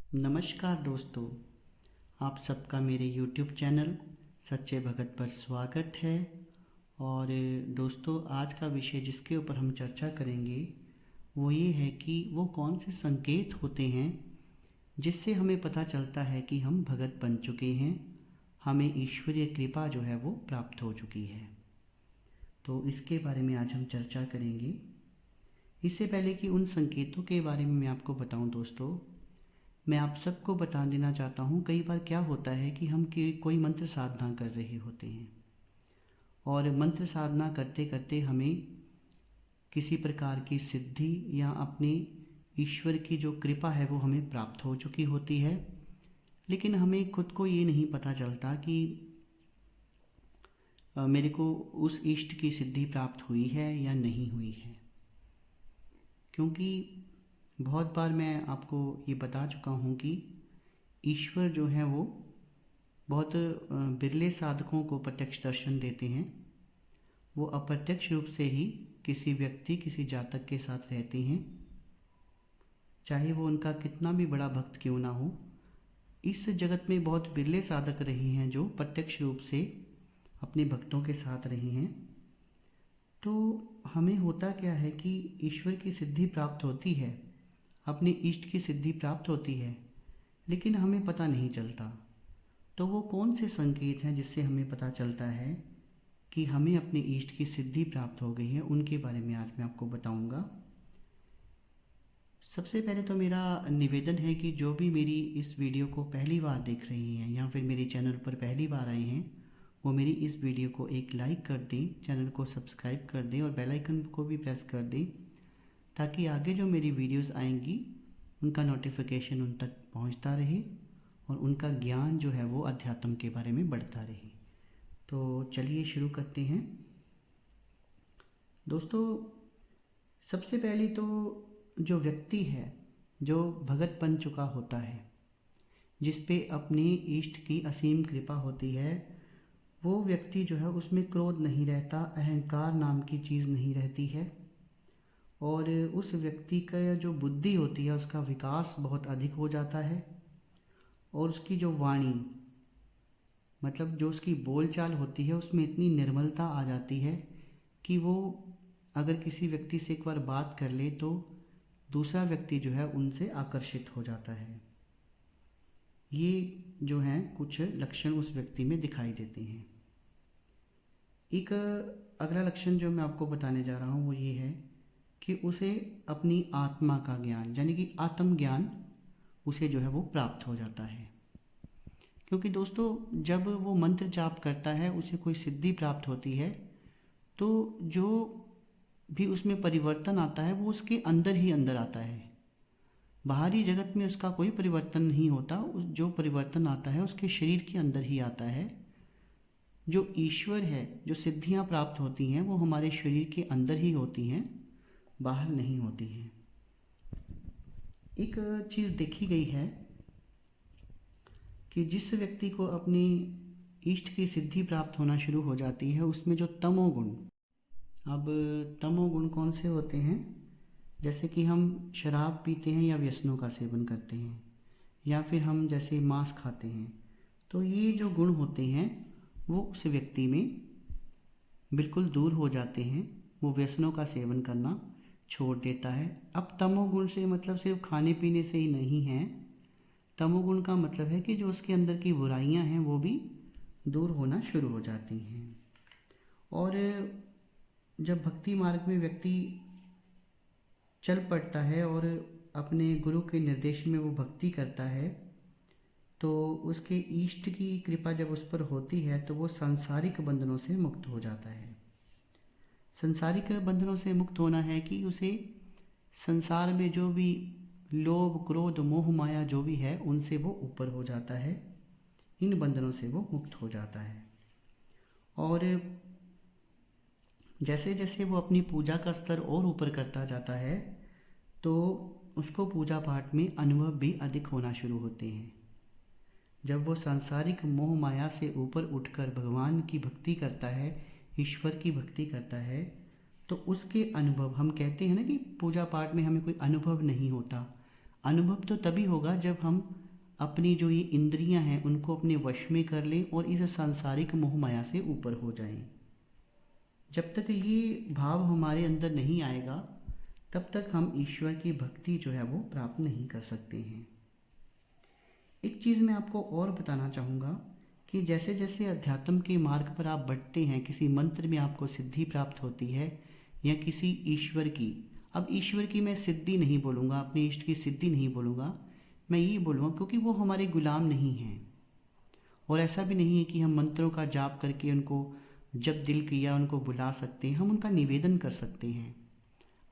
नमस्कार दोस्तों, आप सबका मेरे YouTube चैनल सच्चे भगत पर स्वागत है। और दोस्तों, आज का विषय जिसके ऊपर हम चर्चा करेंगे वो ये है कि वो कौन से संकेत होते हैं जिससे हमें पता चलता है कि हम भगत बन चुके हैं, हमें ईश्वरीय कृपा जो है वो प्राप्त हो चुकी है। तो इसके बारे में आज हम चर्चा करेंगे। इससे पहले कि उन संकेतों के बारे में मैं आपको बताऊं दोस्तों, मैं आप सबको बता देना चाहता हूँ, कई बार क्या होता है कि हम कोई मंत्र साधना कर रहे होते हैं और मंत्र साधना करते करते हमें किसी प्रकार की सिद्धि या अपने ईश्वर की जो कृपा है वो हमें प्राप्त हो चुकी होती है, लेकिन हमें खुद को ये नहीं पता चलता कि मेरे को उस इष्ट की सिद्धि प्राप्त हुई है या नहीं हुई है। क्योंकि बहुत बार मैं आपको ये बता चुका हूँ कि ईश्वर जो है वो बहुत बिरले साधकों को प्रत्यक्ष दर्शन देते हैं। वो अप्रत्यक्ष रूप से ही किसी व्यक्ति, किसी जातक के साथ रहते हैं, चाहे वो उनका कितना भी बड़ा भक्त क्यों ना हो। इस जगत में बहुत बिरले साधक रहे हैं जो प्रत्यक्ष रूप से अपने भक्तों के साथ रहे हैं। तो हमें होता क्या है कि ईश्वर की सिद्धि प्राप्त होती है, अपने इष्ट की सिद्धि प्राप्त होती है, लेकिन हमें पता नहीं चलता। तो वो कौन से संकेत हैं जिससे हमें पता चलता है कि हमें अपने इष्ट की सिद्धि प्राप्त हो गई है, उनके बारे में आज मैं आपको बताऊंगा। सबसे पहले तो मेरा निवेदन है कि जो भी मेरी इस वीडियो को पहली बार देख रही हैं या फिर मेरे चैनल पर पहली बार आए हैं, वो मेरी इस वीडियो को एक लाइक कर दें, चैनल को सब्सक्राइब कर दें और बेल आइकन को भी प्रेस कर दें, ताकि आगे जो मेरी वीडियोस आएंगी उनका नोटिफिकेशन उन तक पहुंचता रहे और उनका ज्ञान जो है वो अध्यात्म के बारे में बढ़ता रहे। तो चलिए शुरू करते हैं। दोस्तों, सबसे पहले तो जो व्यक्ति है, जो भगत बन चुका होता है, जिस पे अपने इष्ट की असीम कृपा होती है, वो व्यक्ति जो है उसमें क्रोध नहीं रहता, अहंकार नाम की चीज़ नहीं रहती है। और उस व्यक्ति का जो बुद्धि होती है उसका विकास बहुत अधिक हो जाता है। और उसकी जो वाणी, मतलब जो उसकी बोलचाल होती है, उसमें इतनी निर्मलता आ जाती है कि वो अगर किसी व्यक्ति से एक बार बात कर ले तो दूसरा व्यक्ति जो है उनसे आकर्षित हो जाता है। ये जो हैं कुछ लक्षण उस व्यक्ति में दिखाई देते हैं। एक अगला लक्षण जो मैं आपको बताने जा रहा हूँ वो ये है कि उसे अपनी आत्मा का ज्ञान, यानी कि आत्म ज्ञान उसे जो है वो प्राप्त हो जाता है। क्योंकि दोस्तों, जब वो मंत्र जाप करता है, उसे कोई सिद्धि प्राप्त होती है, तो जो भी उसमें परिवर्तन आता है वो उसके अंदर ही अंदर आता है। बाहरी जगत में उसका कोई परिवर्तन नहीं होता। उस जो परिवर्तन आता है उसके शरीर के अंदर ही आता है। जो ईश्वर है, जो सिद्धियां प्राप्त होती हैं वो हमारे शरीर के अंदर ही होती हैं, बाहर नहीं होती हैं। एक चीज़ देखी गई है कि जिस व्यक्ति को अपनी इष्ट की सिद्धि प्राप्त होना शुरू हो जाती है उसमें जो तमोगुण, अब तमोगुण कौन से होते हैं? जैसे कि हम शराब पीते हैं या व्यसनों का सेवन करते हैं, या फिर हम जैसे मांस खाते हैं, तो ये जो गुण होते हैं वो उस व्यक्ति में बिल्कुल दूर हो जाते हैं। वो व्यसनों का सेवन करना छोड़ देता है। अब तमोगुण से मतलब सिर्फ खाने पीने से ही नहीं है। तमोगुण का मतलब है कि जो उसके अंदर की बुराइयां हैं वो भी दूर होना शुरू हो जाती हैं। और जब भक्ति मार्ग में व्यक्ति चल पड़ता है और अपने गुरु के निर्देश में वो भक्ति करता है, तो उसके इष्ट की कृपा जब उस पर होती है तो वो सांसारिक बंधनों से मुक्त हो जाता है। सांसारिक बंधनों से मुक्त होना है कि उसे संसार में जो भी लोभ, क्रोध, मोह, माया जो भी है उनसे वो ऊपर हो जाता है। इन बंधनों से वो मुक्त हो जाता है। और जैसे जैसे वो अपनी पूजा का स्तर और ऊपर करता जाता है तो उसको पूजा पाठ में अनुभव भी अधिक होना शुरू होते हैं। जब वो सांसारिक मोह माया से ऊपर उठकर भगवान की भक्ति करता है, ईश्वर की भक्ति करता है, तो उसके अनुभव, हम कहते हैं ना कि पूजा पाठ में हमें कोई अनुभव नहीं होता। अनुभव तो तभी होगा जब हम अपनी जो ये इंद्रियां हैं उनको अपने वश में कर लें और इस सांसारिक मोह माया से ऊपर हो जाएं। जब तक ये भाव हमारे अंदर नहीं आएगा तब तक हम ईश्वर की भक्ति जो है वो प्राप्त नहीं कर सकते हैं। एक चीज़ मैं आपको और बताना चाहूँगा कि जैसे जैसे अध्यात्म के मार्ग पर आप बढ़ते हैं, किसी मंत्र में आपको सिद्धि प्राप्त होती है या किसी ईश्वर की, अब ईश्वर की मैं सिद्धि नहीं बोलूँगा, अपने इष्ट की सिद्धि नहीं बोलूँगा, मैं ये बोलूँगा क्योंकि वो हमारे गुलाम नहीं हैं। और ऐसा भी नहीं है कि हम मंत्रों का जाप करके उनको जब दिल किया उनको बुला सकते हैं, हम उनका निवेदन कर सकते हैं,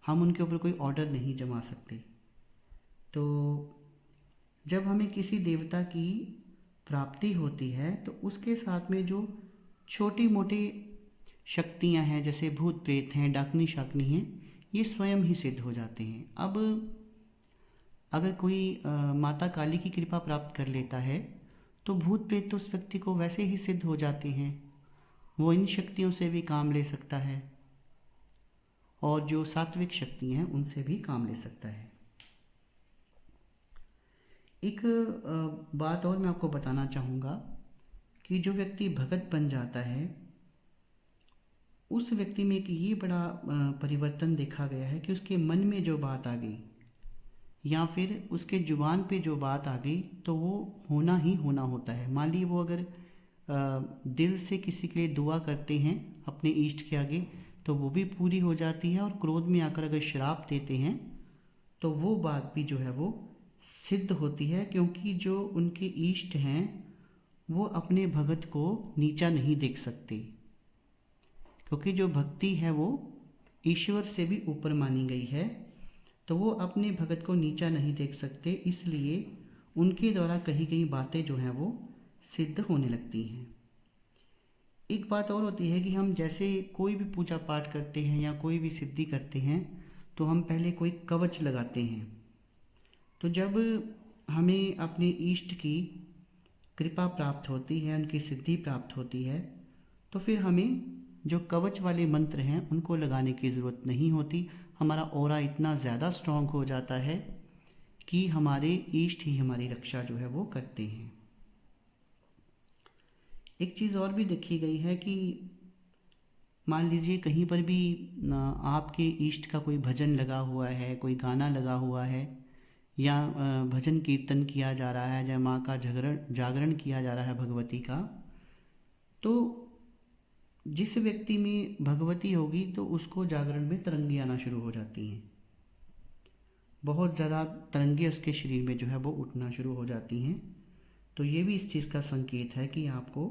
हम उनके ऊपर कोई ऑर्डर नहीं जमा सकते। तो जब हमें किसी देवता की प्राप्ति होती है तो उसके साथ में जो छोटी मोटी शक्तियां हैं, जैसे भूत प्रेत हैं, डाकनी शाकनी हैं, ये स्वयं ही सिद्ध हो जाते हैं। अब अगर कोई माता काली की कृपा प्राप्त कर लेता है तो भूत प्रेत तो उस व्यक्ति को वैसे ही सिद्ध हो जाते हैं, वो इन शक्तियों से भी काम ले सकता है और जो सात्विक शक्ति हैं उनसे भी काम ले सकता है। एक बात और मैं आपको बताना चाहूँगा कि जो व्यक्ति भगत बन जाता है उस व्यक्ति में एक ये बड़ा परिवर्तन देखा गया है कि उसके मन में जो बात आ गई या फिर उसके जुबान पे जो बात आ गई तो वो होना ही होना होता है। मान लीजिए वो अगर दिल से किसी के लिए दुआ करते हैं अपने इष्ट के आगे तो वो भी पूरी हो जाती है, और क्रोध में आकर अगर श्राप देते हैं तो वो बात भी जो है वो सिद्ध होती है, क्योंकि जो उनके इष्ट हैं वो अपने भगत को नीचा नहीं देख सकते, क्योंकि जो भक्ति है वो ईश्वर से भी ऊपर मानी गई है, तो वो अपने भगत को नीचा नहीं देख सकते, इसलिए उनके द्वारा कही गई बातें जो हैं वो सिद्ध होने लगती हैं। एक बात और होती है कि हम जैसे कोई भी पूजा पाठ करते हैं या कोई भी सिद्धि करते हैं तो हम पहले कोई कवच लगाते हैं। तो जब हमें अपने इष्ट की कृपा प्राप्त होती है, उनकी सिद्धि प्राप्त होती है, तो फिर हमें जो कवच वाले मंत्र हैं उनको लगाने की ज़रूरत नहीं होती। हमारा ऑरा इतना ज़्यादा स्ट्रांग हो जाता है कि हमारे इष्ट ही हमारी रक्षा जो है वो करते हैं। एक चीज़ और भी देखी गई है कि मान लीजिए कहीं पर भी आपके इष्ट का कोई भजन लगा हुआ है, कोई गाना लगा हुआ है या भजन कीर्तन किया जा रहा है या माँ का जागरण किया जा रहा है भगवती का, तो जिस व्यक्ति में भगवती होगी तो उसको जागरण में तरंगे आना शुरू हो जाती हैं, बहुत ज़्यादा तरंगे उसके शरीर में जो है वो उठना शुरू हो जाती हैं। तो ये भी इस चीज़ का संकेत है कि आपको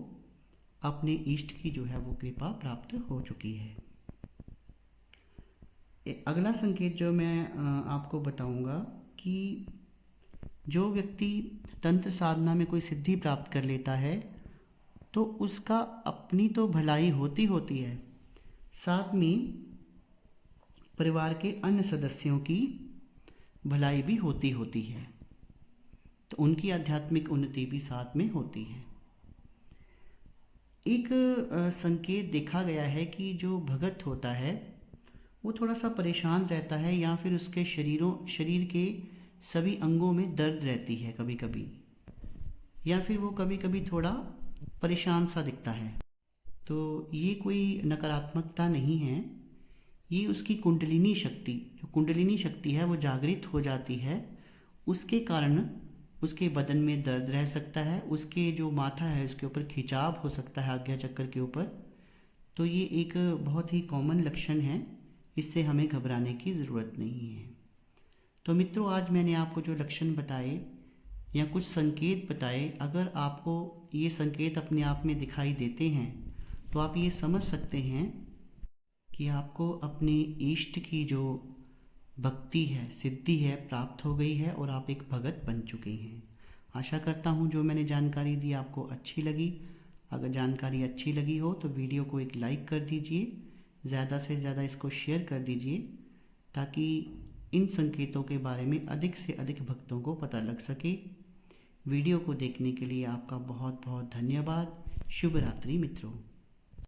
अपने इष्ट की जो है वो कृपा प्राप्त हो चुकी है। अगला संकेत जो मैं आपको बताऊंगा कि जो व्यक्ति तंत्र साधना में कोई सिद्धि प्राप्त कर लेता है तो उसका अपनी तो भलाई होती होती है, साथ में परिवार के अन्य सदस्यों की भलाई भी होती होती है, तो उनकी आध्यात्मिक उन्नति भी साथ में होती है। एक संकेत देखा गया है कि जो भगत होता है वो थोड़ा सा परेशान रहता है या फिर उसके शरीर के सभी अंगों में दर्द रहती है कभी कभी, या फिर वो कभी कभी थोड़ा परेशान सा दिखता है। तो ये कोई नकारात्मकता नहीं है, ये उसकी कुंडलिनी शक्ति, जो कुंडलिनी शक्ति है वो जागृत हो जाती है, उसके कारण उसके बदन में दर्द रह सकता है, उसके जो माथा है उसके ऊपर खिंचाव हो सकता है आज्ञा चक्र के ऊपर। तो ये एक बहुत ही कॉमन लक्षण है, इससे हमें घबराने की ज़रूरत नहीं है। तो मित्रों, आज मैंने आपको जो लक्षण बताए या कुछ संकेत बताए, अगर आपको ये संकेत अपने आप में दिखाई देते हैं तो आप ये समझ सकते हैं कि आपको अपने इष्ट की जो भक्ति है, सिद्धि है, प्राप्त हो गई है और आप एक भगत बन चुके हैं। आशा करता हूँ जो मैंने जानकारी दी आपको अच्छी लगी। अगर जानकारी अच्छी लगी हो तो वीडियो को एक लाइक कर दीजिए, ज़्यादा से ज़्यादा इसको शेयर कर दीजिए ताकि इन संकेतों के बारे में अधिक से अधिक भक्तों को पता लग सके। वीडियो को देखने के लिए आपका बहुत बहुत धन्यवाद। शुभ रात्रि मित्रों।